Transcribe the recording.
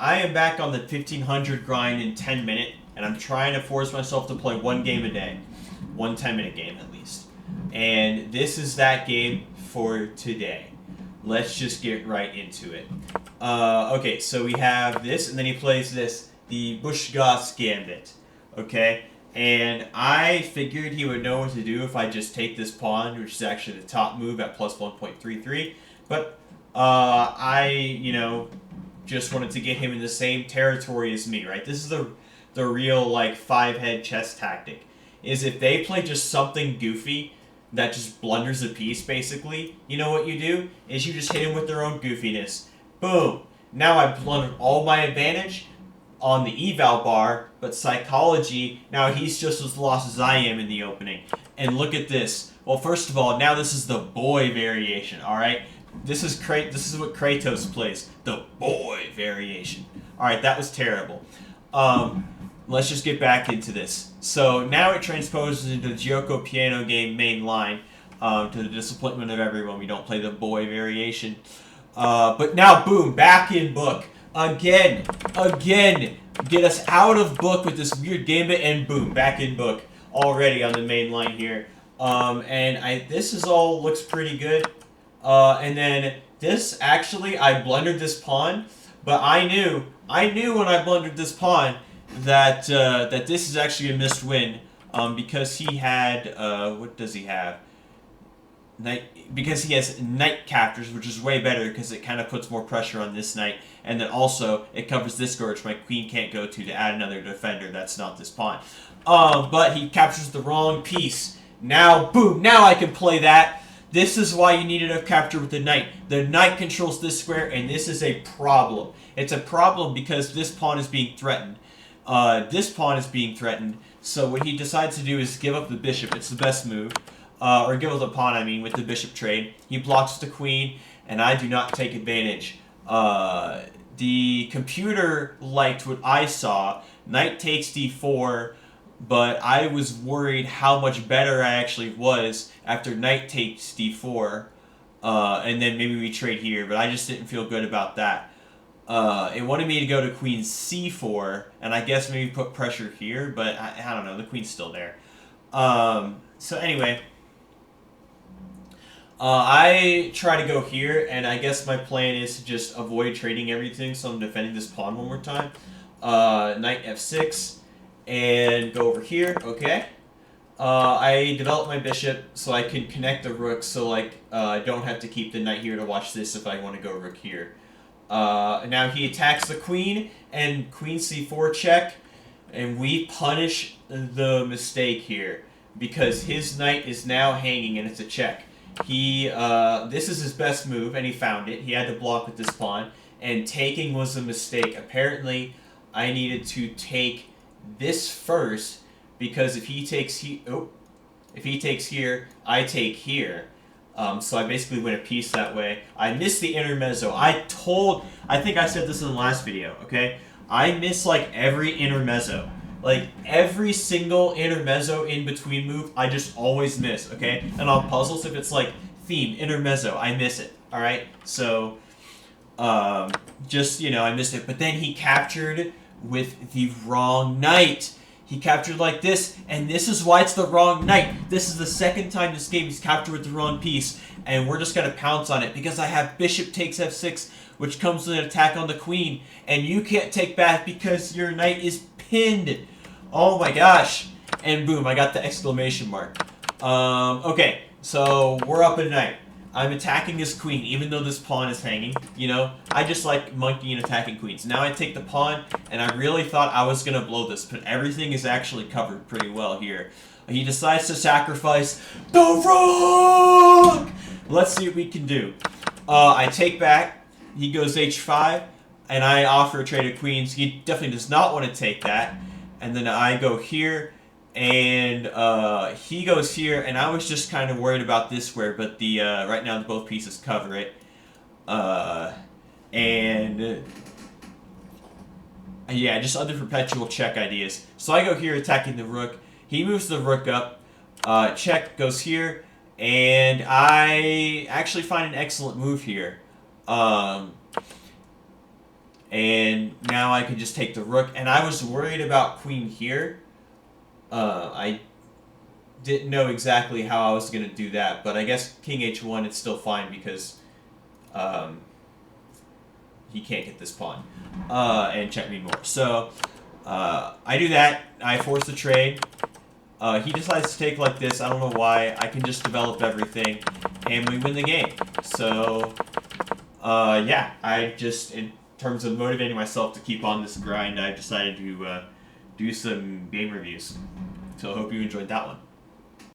I am back on the 1500 grind in 10 minute, and I'm trying to force myself to play one game a day. One 10-minute game at least. And this is that game for today. Let's just get right into it. Okay, so we have this, and then he plays this, the Bush-Goss Gambit. Okay? And I figured he would know what to do if I just take this pawn, which is actually the top move at plus 1.33. But I just wanted to get him in the same territory as me, right? This is the real, like, five-head chess tactic. Is if they play just something goofy that just blunders a piece, basically, you know what you do? Is you just hit him with their own goofiness. Boom! Now I've blundered all my advantage on the eval bar, but psychology, now he's just as lost as I am in the opening. And look at this. Well, first of all, now this is the boy variation, alright? This is what Kratos plays. The boy variation. Alright, that was terrible. Let's just get back into this. So now it transposes into the Gioco Piano game main line, to the disappointment of everyone. We don't play the boy variation. But now, boom, back in book. Again. Get us out of book with this weird gambit, and boom, back in book. Already on the main line here. This is all looks pretty good. And then this, actually, I blundered this pawn, but I knew when I blundered this pawn that this is actually a missed win, because he had, what does he have? Because he has knight captures, which is way better because it kind of puts more pressure on this knight, and then also it covers this square, which my queen can't go to add another defender that's not this pawn. But he captures the wrong piece. Now, boom, now I can play that. This is why you needed a capture with the knight. The knight controls this square, and this is a problem. It's a problem because this pawn is being threatened. This pawn is being threatened, so what he decides to do is give up the bishop. It's the best move. Or give up the pawn, I mean, with the bishop trade. He blocks the queen, and I do not take advantage. The computer liked what I saw. Knight takes d4, but I was worried how much better I actually was after knight takes d4. And then maybe we trade here, but I just didn't feel good about that. It wanted me to go to queen c4, and I guess maybe put pressure here, but I don't know, the queen's still there. So anyway, I try to go here, and I guess my plan is to just avoid trading everything, so I'm defending this pawn one more time. Knight f6, and go over here, okay. I develop my bishop so I can connect the rook, so like I don't have to keep the knight here to watch this if I want to go rook here. Now he attacks the queen, and queen c4 check, and we punish the mistake here, because his knight is now hanging and it's a check. This is his best move, and he found it. He had to block with this pawn, and taking was a mistake. Apparently, I needed to take this first, because if he takes here, I take here. So I basically win a piece that way. I missed the intermezzo. I think I said this in the last video, okay? I miss, like, every intermezzo. Like, every single intermezzo in between move, I just always miss, okay? And on puzzles, if it's like theme, intermezzo, I miss it, alright? So, I missed it. But then he captured with the wrong knight. He captured like this, and this is why it's the wrong knight. This is the second time this game he's captured with the wrong piece, and we're just going to pounce on it, because I have bishop takes f6, which comes with an attack on the queen, and you can't take back because your knight is pinned. Oh my gosh. And boom, I got the exclamation mark. Okay, so we're up a knight. I'm attacking his queen, even though this pawn is hanging. You know, I just like monkeying and attacking queens. Now I take the pawn, and I really thought I was going to blow this, but everything is actually covered pretty well here. He decides to sacrifice the rook! Let's see what we can do. I take back. He goes h5, and I offer a trade of queens. He definitely does not want to take that. And then I go here, and he goes here, and I was just kind of worried about this square, but right now both pieces cover it. Yeah, just under perpetual check ideas. So I go here attacking the rook. He moves the rook up. Check goes here, and I actually find an excellent move here. and now I can just take the rook. And I was worried about queen here. I didn't know exactly how I was going to do that, but I guess king h1 it's still fine because he can't get this pawn and check me more. So I do that. I force the trade. He decides to take like this. I don't know why. I can just develop everything, and we win the game. So yeah, I just, in terms of motivating myself to keep on this grind, I decided to do some game reviews. So I hope you enjoyed that one.